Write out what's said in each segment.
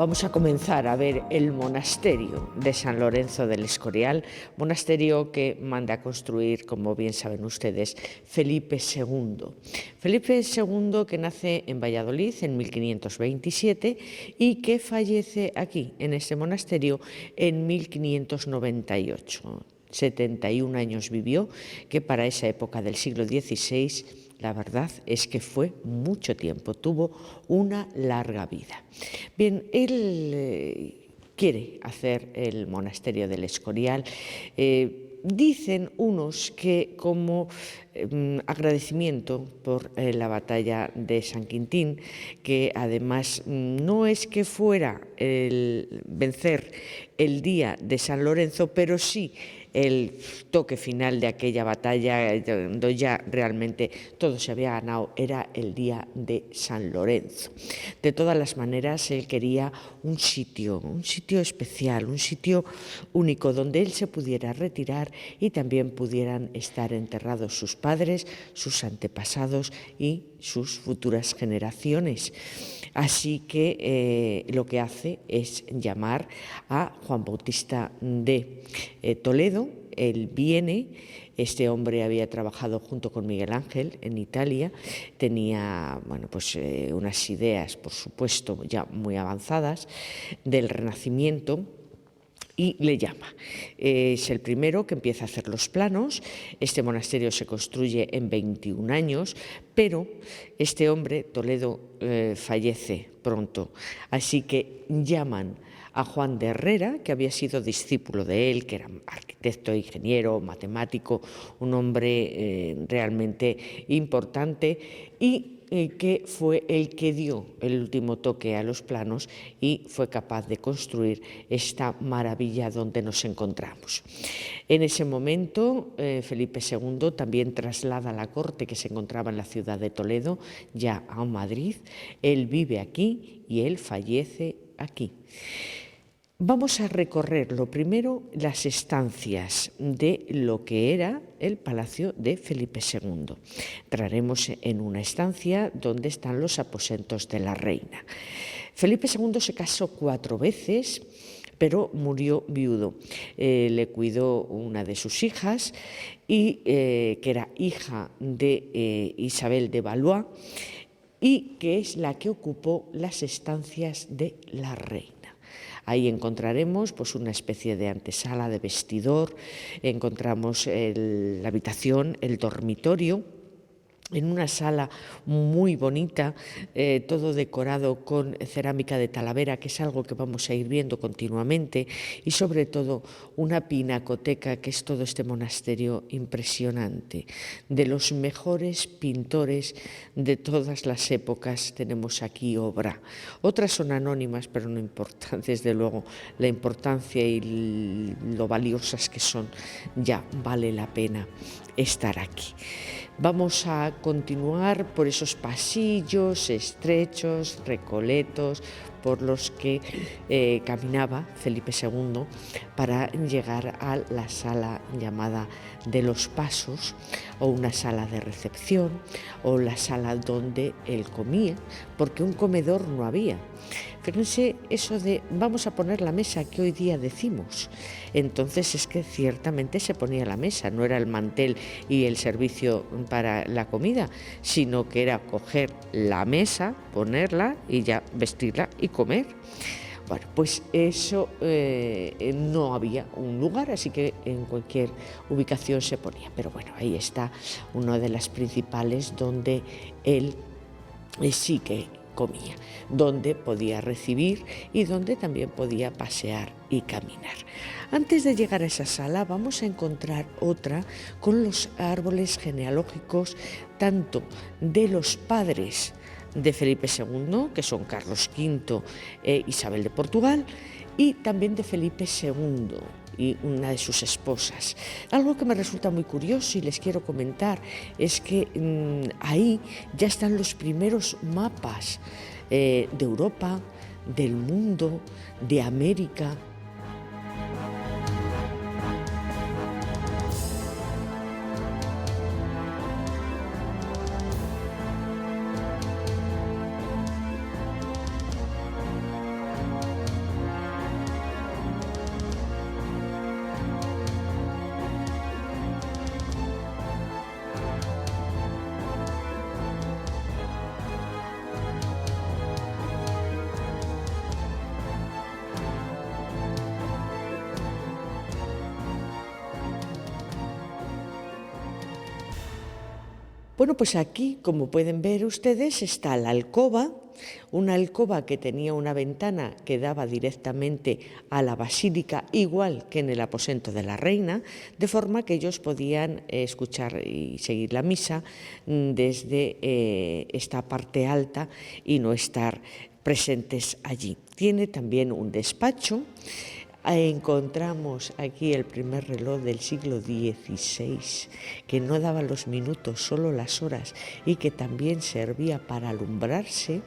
Vamos a comenzar a ver el monasterio de San Lorenzo del Escorial, monasterio que manda a construir, como bien saben ustedes, Felipe II. Felipe II, que nace en Valladolid en 1527 y que fallece aquí, en este monasterio, en 1598. 71 años vivió, que para esa época del siglo XVI, la verdad es que fue mucho tiempo, tuvo una larga vida. Bien, él quiere hacer el monasterio del Escorial. Dicen unos que como agradecimiento por la batalla de San Quintín, que además no es que fuera el vencer el día de San Lorenzo, pero sí el toque final de aquella batalla, donde ya realmente todo se había ganado, era el día de San Lorenzo. De todas las maneras, él quería un sitio especial, un sitio único, donde él se pudiera retirar y también pudieran estar enterrados sus padres, sus antepasados y sus futuras generaciones. Así que lo que hace es llamar a Juan Bautista de Toledo. Él viene, este hombre había trabajado junto con Miguel Ángel en Italia, tenía unas ideas, por supuesto, ya muy avanzadas del Renacimiento, y le llama. Es el primero que empieza a hacer los planos. Este monasterio se construye en 21 años, pero este hombre, Toledo, fallece pronto, así que llaman a Juan de Herrera, que había sido discípulo de él, que era arquitecto, ingeniero, matemático, un hombre realmente importante, y que fue el que dio el último toque a los planos y fue capaz de construir esta maravilla donde nos encontramos. En ese momento, Felipe II también traslada la corte que se encontraba en la ciudad de Toledo ya a Madrid. Él vive aquí y él fallece aquí. Vamos a recorrer lo primero las estancias de lo que era el palacio de Felipe II. Entraremos en una estancia donde están los aposentos de la reina. Felipe II se casó 4 veces, pero murió viudo. Le cuidó una de sus hijas, que era hija de Isabel de Valois, y que es la que ocupó las estancias de la reina. Ahí encontraremos una especie de antesala, de vestidor, encontramos la habitación, el dormitorio, en una sala muy bonita, todo decorado con cerámica de Talavera, que es algo que vamos a ir viendo continuamente, y sobre todo una pinacoteca, que es todo este monasterio impresionante. De los mejores pintores de todas las épocas tenemos aquí obra. Otras son anónimas, pero no importa, desde luego la importancia y lo valiosas que son, ya vale la pena estar aquí. Vamos a continuar por esos pasillos estrechos, recoletos, por los que caminaba Felipe II para llegar a la sala llamada de los Pasos, o una sala de recepción, o la sala donde él comía, porque un comedor no había. Fíjense eso de vamos a poner la mesa que hoy día decimos. Entonces es que ciertamente se ponía la mesa, no era el mantel y el servicio para la comida, sino que era coger la mesa, ponerla y ya vestirla y comer. Bueno, pues eso no había un lugar, así que en cualquier ubicación se ponía. Pero bueno, ahí está una de las principales donde él sí que comía, donde podía recibir y donde también podía pasear y caminar. Antes de llegar a esa sala vamos a encontrar otra con los árboles genealógicos tanto de los padres de Felipe II, que son Carlos V e Isabel de Portugal, y también de Felipe II y una de sus esposas. Algo que me resulta muy curioso y les quiero comentar es que ahí ya están los primeros mapas de Europa, del mundo, de América. Bueno, pues aquí, como pueden ver ustedes, está la alcoba, una alcoba que tenía una ventana que daba directamente a la basílica, igual que en el aposento de la reina, de forma que ellos podían escuchar y seguir la misa desde esta parte alta y no estar presentes allí. Tiene también un despacho. Encontramos aquí el primer reloj del siglo XVI, que no daba los minutos, solo las horas, y que también servía para alumbrarse.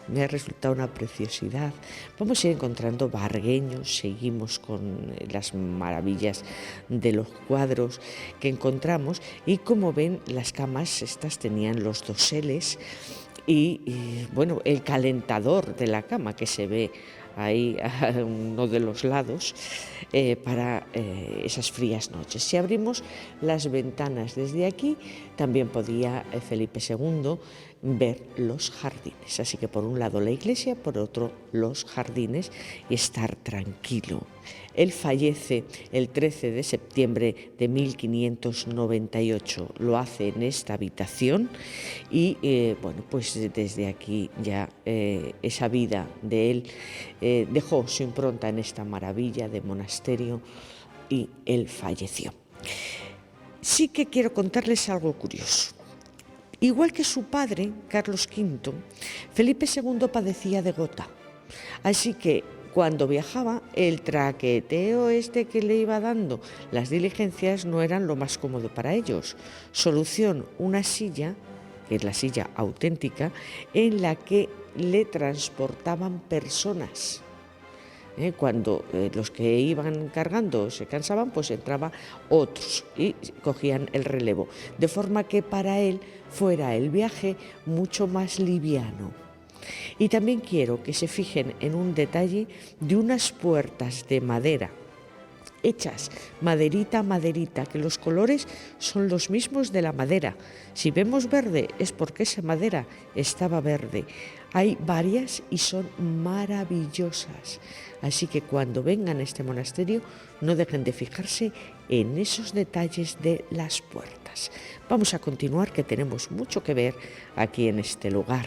Me ha resultado una preciosidad. Vamos a ir encontrando vargueños, seguimos con las maravillas de los cuadros que encontramos, y como ven, las camas estas tenían los doseles y bueno, el calentador de la cama que se ve ahí a uno de los lados para esas frías noches. Si abrimos las ventanas desde aquí, también podía Felipe II ver los jardines. Así que por un lado la iglesia, por otro los jardines, y estar tranquilo. Él fallece el 13 de septiembre de 1598, lo hace en esta habitación y bueno, pues desde aquí ya esa vida de él dejó su impronta en esta maravilla de monasterio y él falleció. Sí que quiero contarles algo curioso. Igual que su padre, Carlos V, Felipe II padecía de gota, así que cuando viajaba, el traqueteo que le iba dando las diligencias no eran lo más cómodo para ellos. Solución, una silla, que es la silla auténtica, en la que le transportaban personas. Cuando los que iban cargando se cansaban, pues entraban otros y cogían el relevo, de forma que para él fuera el viaje mucho más liviano. Y también quiero que se fijen en un detalle de unas puertas de madera, hechas maderita a maderita, que los colores son los mismos de la madera. Si vemos verde es porque esa madera estaba verde. Hay varias y son maravillosas. Así que cuando vengan a este monasterio no dejen de fijarse en esos detalles de las puertas. Vamos a continuar, que tenemos mucho que ver aquí en este lugar.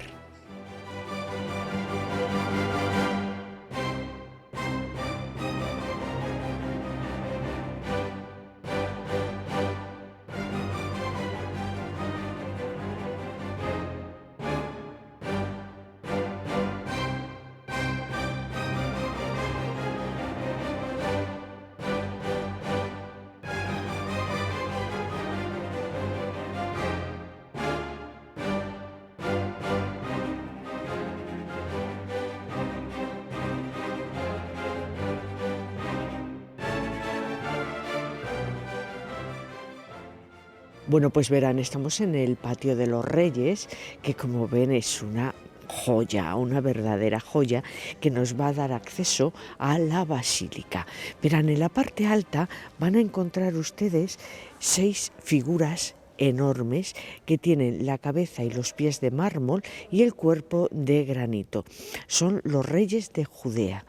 Bueno, pues verán, estamos en el patio de los Reyes, que como ven es una joya, una verdadera joya, que nos va a dar acceso a la basílica. Verán, en la parte alta van a encontrar ustedes 6 figuras enormes que tienen la cabeza y los pies de mármol y el cuerpo de granito. Son los reyes de Judea.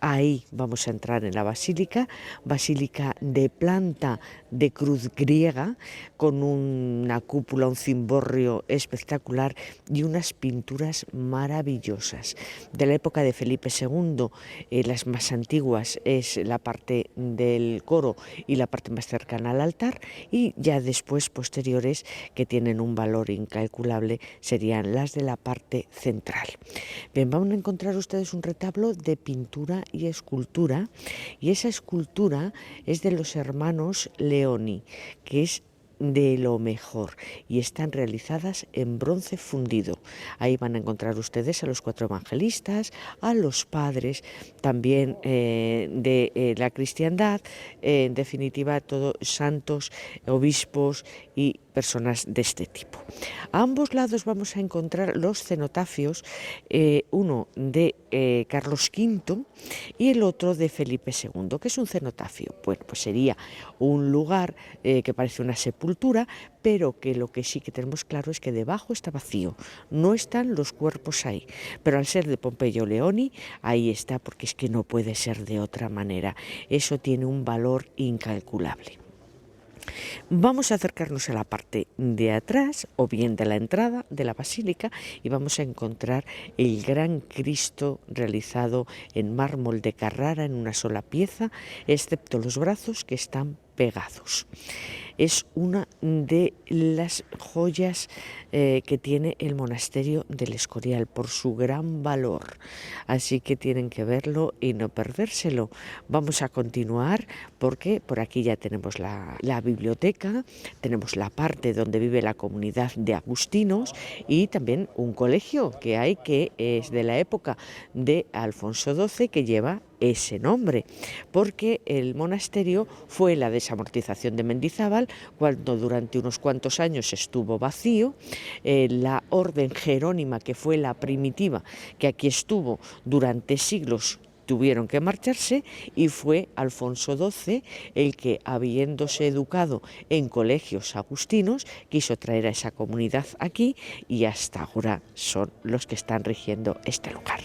Ahí vamos a entrar en la basílica de planta de cruz griega, con una cúpula, un cimborrio espectacular y unas pinturas maravillosas. De la época de Felipe II, las más antiguas es la parte del coro y la parte más cercana al altar, y ya después, posteriores, que tienen un valor incalculable, serían las de la parte central. Bien, van a encontrar ustedes un retablo de pintura y escultura, y esa escultura es de los hermanos Leoni, que es de lo mejor, y están realizadas en bronce fundido. Ahí van a encontrar ustedes a los 4 evangelistas, a los padres también de la cristiandad, en definitiva todos santos, obispos y personas de este tipo. A ambos lados vamos a encontrar los cenotafios, uno de Carlos V y el otro de Felipe II. ¿Qué es un cenotafio? Bueno, pues sería un lugar que parece una sepultura, pero que lo que sí que tenemos claro es que debajo está vacío, no están los cuerpos ahí, pero al ser de Pompeyo Leoni, ahí está, porque es que no puede ser de otra manera. Eso tiene un valor incalculable. Vamos a acercarnos a la parte de atrás o bien de la entrada de la basílica y vamos a encontrar el gran Cristo realizado en mármol de Carrara en una sola pieza, excepto los brazos que están pegados. Es una de las joyas que tiene el monasterio del Escorial por su gran valor, así que tienen que verlo y no perdérselo. Vamos a continuar porque por aquí ya tenemos la biblioteca, tenemos la parte donde vive la comunidad de agustinos y también un colegio que hay que es de la época de Alfonso XII que lleva ese nombre, porque el monasterio fue la desamortización de Mendizábal cuando durante unos cuantos años estuvo vacío. La orden jerónima, que fue la primitiva, que aquí estuvo durante siglos, tuvieron que marcharse y fue Alfonso XII el que, habiéndose educado en colegios agustinos, quiso traer a esa comunidad aquí y hasta ahora son los que están rigiendo este lugar.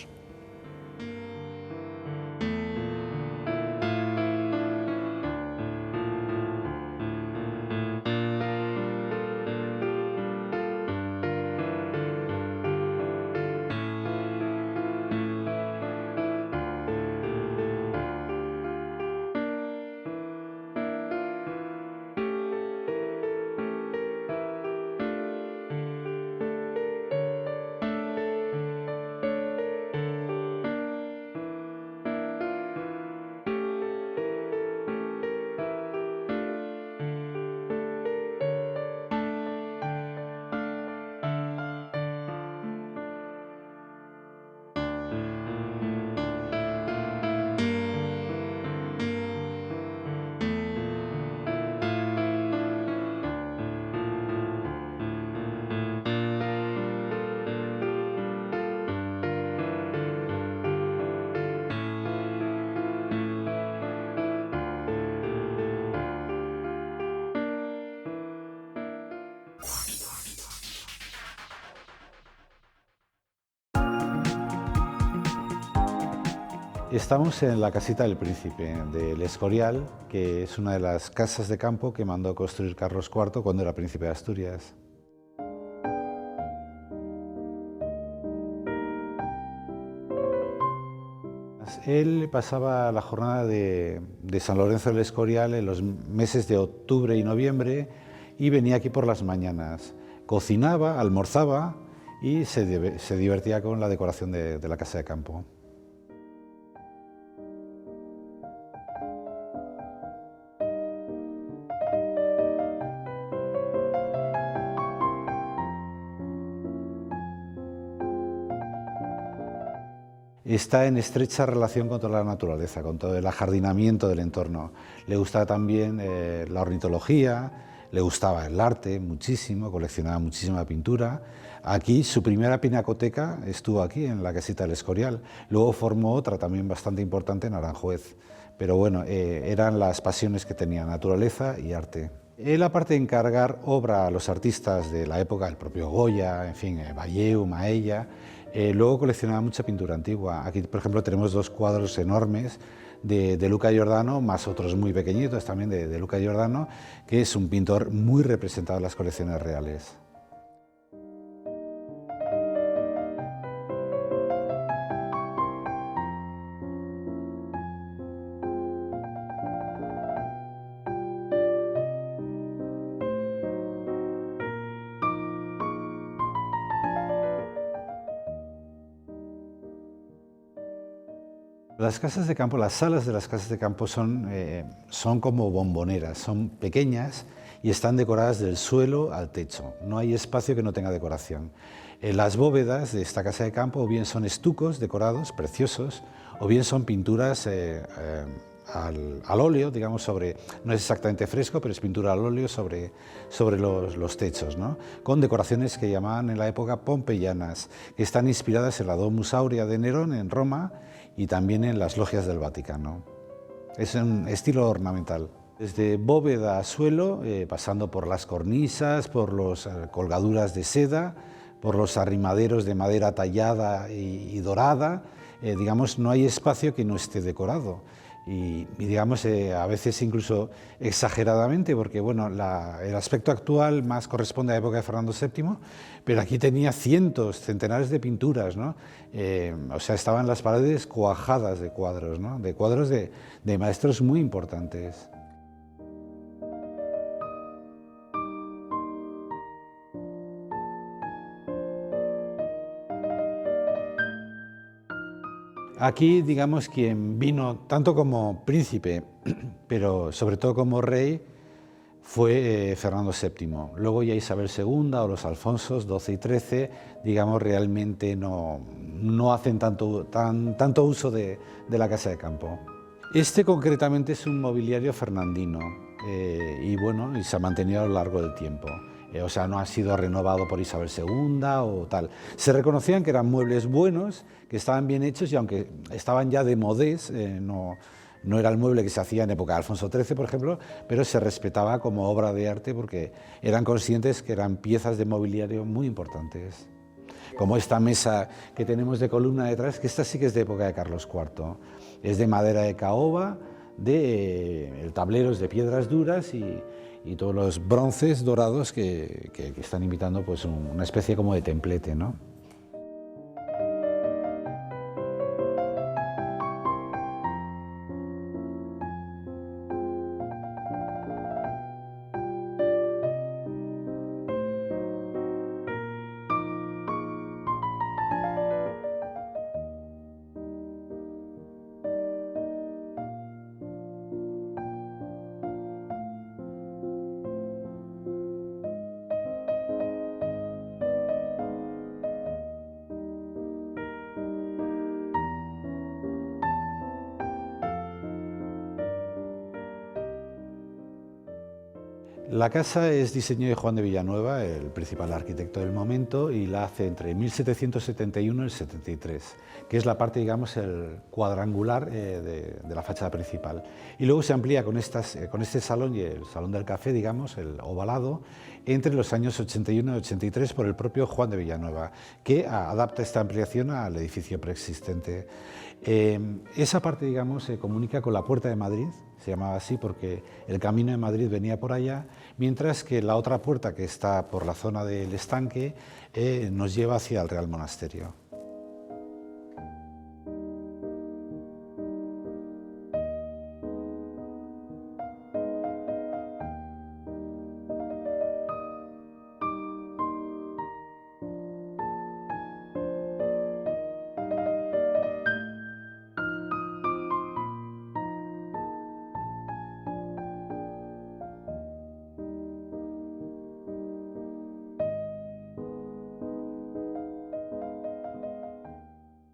Estamos en la casita del Príncipe, del Escorial, que es una de las casas de campo que mandó construir Carlos IV cuando era príncipe de Asturias. Él pasaba la jornada de San Lorenzo del Escorial en los meses de octubre y noviembre y venía aquí por las mañanas. Cocinaba, almorzaba y se divertía con la decoración de la casa de campo. Está en estrecha relación con toda la naturaleza, con todo el ajardinamiento del entorno. Le gustaba también la ornitología, le gustaba el arte muchísimo, coleccionaba muchísima pintura. Aquí su primera pinacoteca estuvo aquí, en la casita del Escorial. Luego formó otra también bastante importante en Aranjuez. Pero bueno, eran las pasiones que tenía, naturaleza y arte. Él, aparte de encargar obra a los artistas de la época, el propio Goya, en fin, Valleu, Maella, luego coleccionaba mucha pintura antigua. Aquí, por ejemplo, tenemos dos cuadros enormes de Luca Giordano, más otros muy pequeñitos también de Luca Giordano, que es un pintor muy representado en las colecciones reales. Las casas de campo, las salas de las casas de campo son como bomboneras, son pequeñas y están decoradas del suelo al techo. No hay espacio que no tenga decoración. Las bóvedas de esta casa de campo o bien son estucos decorados, preciosos, o bien son pinturas al óleo, digamos, no es exactamente fresco, pero es pintura al óleo sobre los techos, ¿no? Con decoraciones que llamaban en la época pompeyanas, que están inspiradas en la Domus Aurea de Nerón en Roma y también en las logias del Vaticano. Es un estilo ornamental. Desde bóveda a suelo, pasando por las cornisas, por las colgaduras de seda, por los arrimaderos de madera tallada y dorada, digamos, no hay espacio que no esté decorado. y digamos a veces incluso exageradamente, porque bueno, el aspecto actual más corresponde a la época de Fernando VII, pero aquí tenía cientos, centenares de pinturas, ¿no? O sea, estaban las paredes cuajadas de cuadros, ¿no? De cuadros de maestros muy importantes. Aquí, digamos, quien vino tanto como príncipe, pero sobre todo como rey, fue Fernando VII. Luego ya Isabel II o los Alfonsos XII y XIII, digamos, realmente no hacen tanto uso de la casa de campo. Este concretamente es un mobiliario fernandino y bueno, y se ha mantenido a lo largo del tiempo. O sea, no ha sido renovado por Isabel II o tal. Se reconocían que eran muebles buenos, que estaban bien hechos y aunque estaban ya de modés, no era el mueble que se hacía en época de Alfonso XIII, por ejemplo, pero se respetaba como obra de arte porque eran conscientes que eran piezas de mobiliario muy importantes. Como esta mesa que tenemos de columna detrás, que esta sí que es de época de Carlos IV. Es de madera de caoba, el tablero es de piedras duras y todos los bronces dorados que están imitando pues una especie como de templete, ¿no? La casa es diseño de Juan de Villanueva, el principal arquitecto del momento, y la hace entre 1771 y el 73, que es la parte, digamos, el cuadrangular de la fachada principal. Y luego se amplía con este salón y el salón del café, digamos, el ovalado, entre los años 81 y 83 por el propio Juan de Villanueva, que adapta esta ampliación al edificio preexistente. Esa parte, digamos, se comunica con la Puerta de Madrid, se llamaba así porque el Camino de Madrid venía por allá, mientras que la otra puerta, que está por la zona del estanque, nos lleva hacia el Real Monasterio.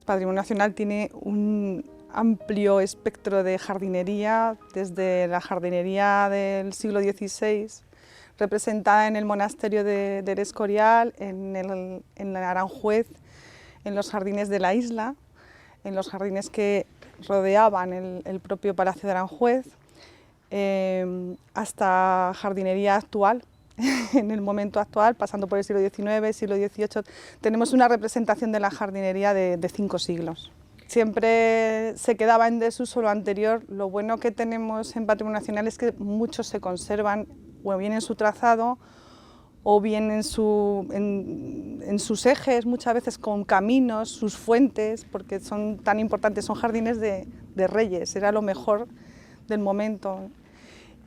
Patrimonio Nacional tiene un amplio espectro de jardinería, desde la jardinería del siglo XVI, representada en el monasterio del Escorial, en el Aranjuez, en los jardines de la isla, en los jardines que rodeaban el propio Palacio de Aranjuez, hasta jardinería actual. En el momento actual, pasando por el siglo XIX, siglo XVIII, tenemos una representación de la jardinería de 5 siglos. Siempre se quedaba en desuso lo anterior. Lo bueno que tenemos en Patrimonio Nacional es que muchos se conservan o bien en su trazado o bien en sus ejes, muchas veces con caminos, sus fuentes, porque son tan importantes, son jardines de reyes, era lo mejor del momento.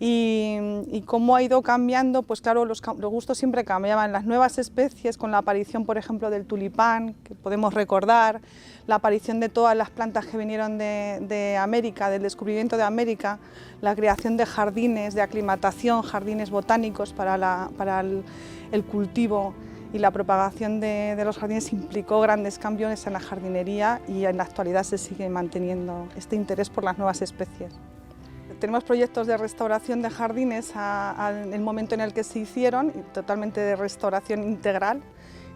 Y cómo ha ido cambiando, pues claro, los gustos siempre cambiaban. Las nuevas especies, con la aparición, por ejemplo, del tulipán, que podemos recordar, la aparición de todas las plantas que vinieron de América, del descubrimiento de América, la creación de jardines de aclimatación, jardines botánicos para el cultivo y la propagación de los jardines implicó grandes cambios en la jardinería y en la actualidad se sigue manteniendo este interés por las nuevas especies. Tenemos proyectos de restauración de jardines en el momento en el que se hicieron, totalmente de restauración integral.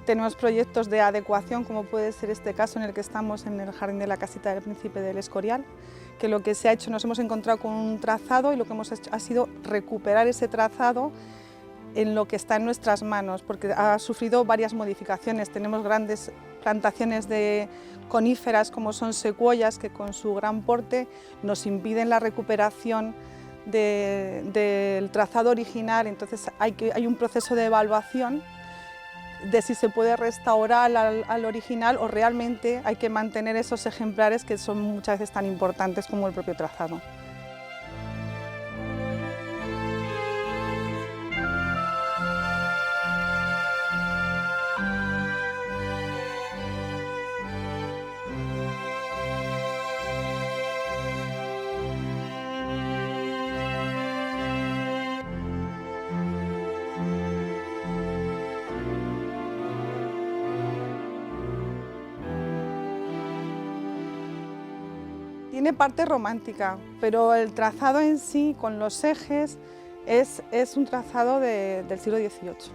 Tenemos proyectos de adecuación, como puede ser este caso en el que estamos en el jardín de la casita del Príncipe del Escorial, que lo que se ha hecho, nos hemos encontrado con un trazado y lo que hemos hecho ha sido recuperar ese trazado en lo que está en nuestras manos, porque ha sufrido varias modificaciones. Tenemos grandes plantaciones de coníferas como son secuoyas, que con su gran porte nos impiden la recuperación del trazado original. Entonces hay un proceso de evaluación de si se puede restaurar al original o realmente hay que mantener esos ejemplares que son muchas veces tan importantes como el propio trazado. Tiene parte romántica, pero el trazado en sí, con los ejes, es un trazado del siglo XVIII,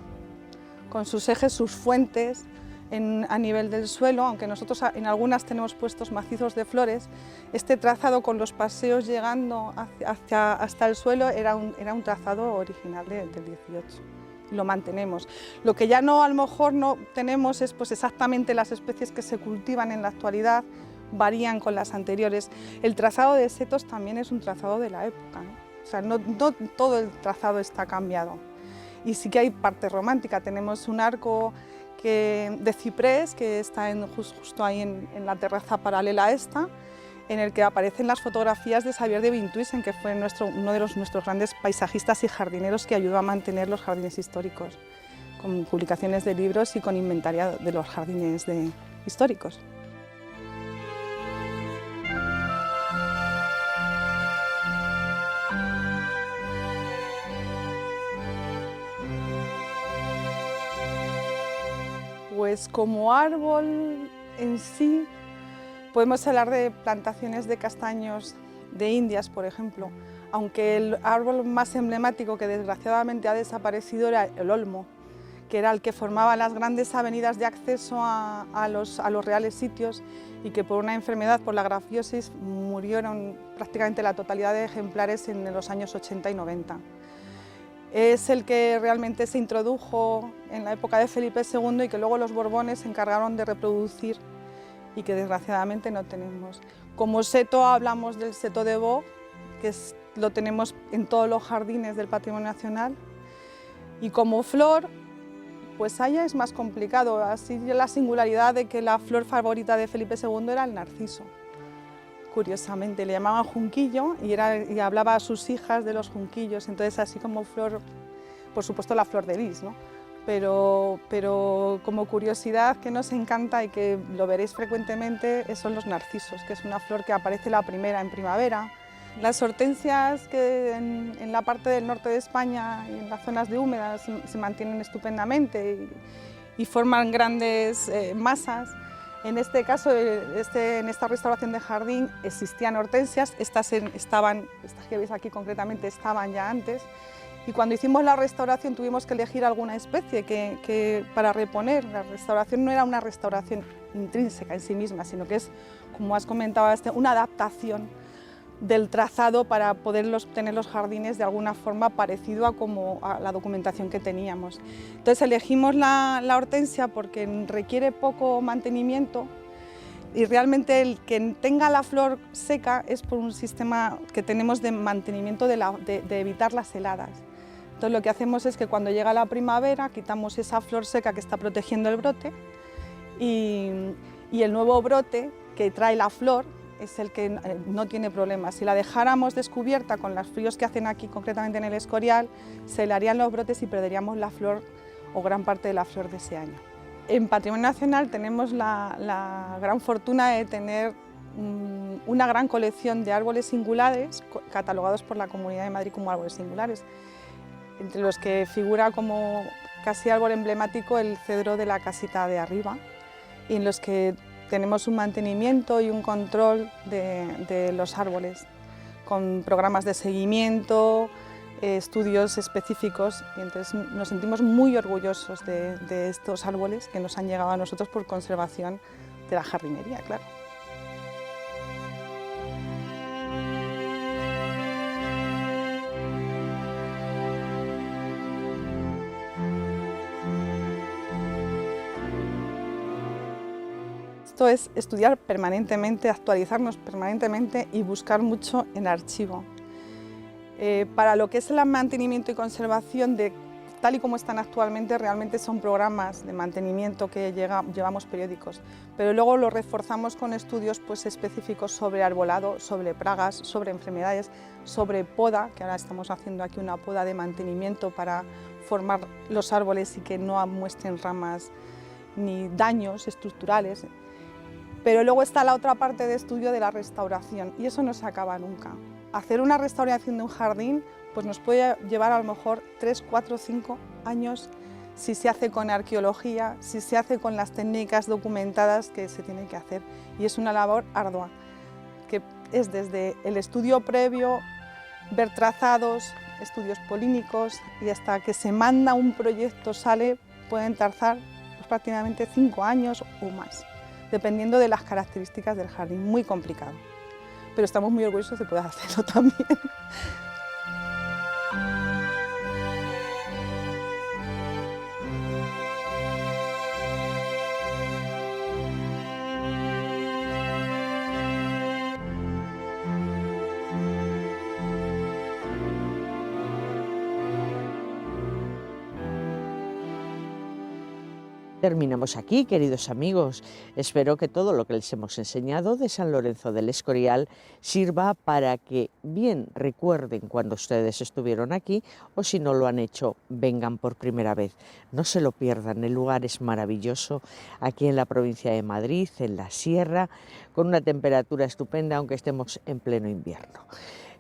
con sus ejes, sus fuentes a nivel del suelo, aunque nosotros en algunas tenemos puestos macizos de flores. Este trazado con los paseos llegando hasta el suelo era un trazado original del XVIII. Lo mantenemos. Lo que ya no, a lo mejor no tenemos es pues exactamente las especies que se cultivan en la actualidad, varían con las anteriores. El trazado de setos también es un trazado de la época, ¿no? O sea, no todo el trazado está cambiado. Y sí que hay parte romántica, tenemos un arco de ciprés que está justo ahí en la terraza paralela a esta, en el que aparecen las fotografías de Xavier de Vintuisen, que fue uno de nuestros grandes paisajistas y jardineros que ayudó a mantener los jardines históricos, con publicaciones de libros y con inventario de los jardines históricos. Pues como árbol en sí, podemos hablar de plantaciones de castaños de Indias, por ejemplo, aunque el árbol más emblemático que desgraciadamente ha desaparecido era el olmo, que era el que formaba las grandes avenidas de acceso a los reales sitios y que por una enfermedad, por la grafiosis, murieron prácticamente la totalidad de ejemplares en los años 80 y 90. Es el que realmente se introdujo en la época de Felipe II y que luego los Borbones se encargaron de reproducir y que desgraciadamente no tenemos. Como seto hablamos del seto de boj, que lo tenemos en todos los jardines del Patrimonio Nacional, y como flor, pues allá es más complicado, así la singularidad de que la flor favorita de Felipe II era el narciso. Curiosamente, le llamaban junquillo y hablaba a sus hijas de los junquillos, entonces así como flor, por supuesto la flor de lis, ¿no? Pero como curiosidad que nos encanta y que lo veréis frecuentemente son los narcisos, que es una flor que aparece la primera en primavera. Las hortensias que en la parte del norte de España y en las zonas de húmedas se mantienen estupendamente y forman grandes masas. En este caso, en esta restauración de jardín existían hortensias, estas que veis aquí concretamente estaban ya antes, y cuando hicimos la restauración tuvimos que elegir alguna especie para reponer. La restauración no era una restauración intrínseca en sí misma, sino que es, como has comentado, una adaptación del trazado para poder tener los jardines de alguna forma parecido a la documentación que teníamos. Entonces elegimos la hortensia porque requiere poco mantenimiento y realmente el que tenga la flor seca es por un sistema que tenemos de mantenimiento de evitar las heladas. Entonces lo que hacemos es que cuando llega la primavera quitamos esa flor seca que está protegiendo el brote y el nuevo brote que trae la flor es el que no tiene problemas. Si la dejáramos descubierta con los fríos que hacen aquí, concretamente en el Escorial, se le harían los brotes y perderíamos la flor o gran parte de la flor de ese año. En Patrimonio Nacional tenemos la gran fortuna de tener una gran colección de árboles singulares catalogados por la Comunidad de Madrid como árboles singulares, entre los que figura como casi árbol emblemático el cedro de la casita de arriba, y en los que tenemos un mantenimiento y un control de los árboles, con programas de seguimiento, estudios específicos, y entonces nos sentimos muy orgullosos de estos árboles que nos han llegado a nosotros por conservación de la jardinería, claro. Esto es estudiar permanentemente, actualizarnos permanentemente y buscar mucho en archivo. Para lo que es el mantenimiento y conservación, tal y como están actualmente, realmente son programas de mantenimiento que llevamos periódicos, pero luego lo reforzamos con estudios pues, específicos sobre arbolado, sobre plagas, sobre enfermedades, sobre poda, que ahora estamos haciendo aquí una poda de mantenimiento para formar los árboles y que no muestren ramas ni daños estructurales. Pero luego está la otra parte de estudio de la restauración y eso no se acaba nunca. Hacer una restauración de un jardín pues nos puede llevar a lo mejor 3, 4, 5 años si se hace con arqueología, si se hace con las técnicas documentadas que se tienen que hacer. Y es una labor ardua, que es desde el estudio previo, ver trazados, estudios polínicos y hasta que se manda un proyecto, sale, pueden tardar pues, prácticamente 5 años o más, dependiendo de las características del jardín, muy complicado. Pero estamos muy orgullosos de poder hacerlo también. Terminamos aquí, queridos amigos. Espero que todo lo que les hemos enseñado de San Lorenzo del Escorial sirva para que bien recuerden cuando ustedes estuvieron aquí o si no lo han hecho, vengan por primera vez. No se lo pierdan, el lugar es maravilloso, aquí en la provincia de Madrid, en la sierra, con una temperatura estupenda aunque estemos en pleno invierno.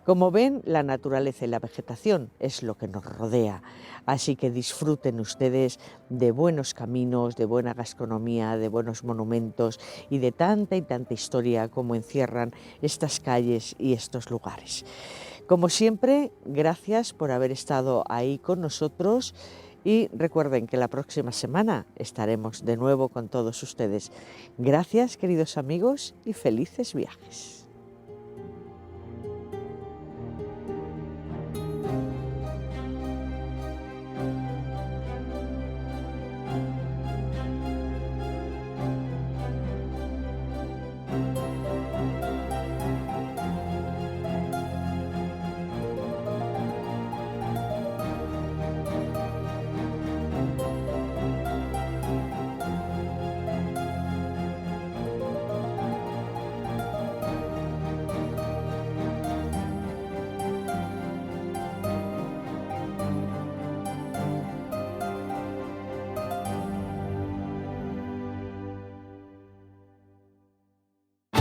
Como ven, la naturaleza y la vegetación es lo que nos rodea, así que disfruten ustedes de buenos caminos, de buena gastronomía, de buenos monumentos y de tanta y tanta historia como encierran estas calles y estos lugares. Como siempre, gracias por haber estado ahí con nosotros y recuerden que la próxima semana estaremos de nuevo con todos ustedes. Gracias, queridos amigos, y felices viajes.